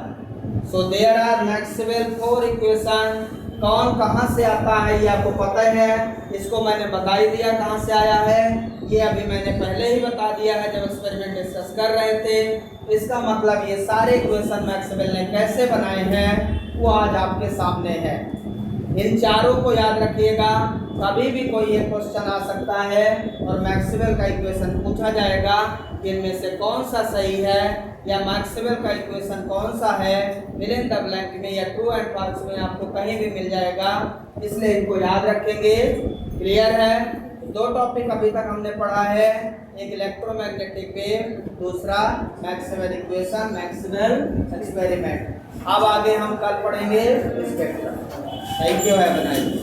So there are Maxwell 4 equation. कौन कहां से आता है ये आपको पता है, इसको मैंने बता ही दिया कहां से आया है। ये अभी मैंने पहले ही बता दिया है जब एक्सपेरिमेंट डिस्कस कर रहे थे। इसका मतलब ये सारे इक्वेशन मैक्सवेल ने कैसे बनाए हैं वो आज आपके सामने है। इन चारों को याद रखिएगा, कभी भी कोई एक क्वेश्चन आ सकता है और मैक्सवेल का इक्वेशन पूछा जाएगा कि इनमें से कौन सा सही है या मैक्सवेल का इक्वेशन कौन सा है, फिल इन द ब्लैंक में या ट्रू एंड फॉल्स में आपको कहीं भी मिल जाएगा, इसलिए इनको याद रखेंगे। क्लियर है? 2 टॉपिक अभी तक हमने पढ़ा है, एक इलेक्ट्रोमैग्नेटिक वेव, दूसरा मैक्सवेल इक्वेशन, मैक्सवेल एक्सपेरिमेंट। अब आगे हम कल पढ़ेंगे spectrum. Thank you, have a nice day.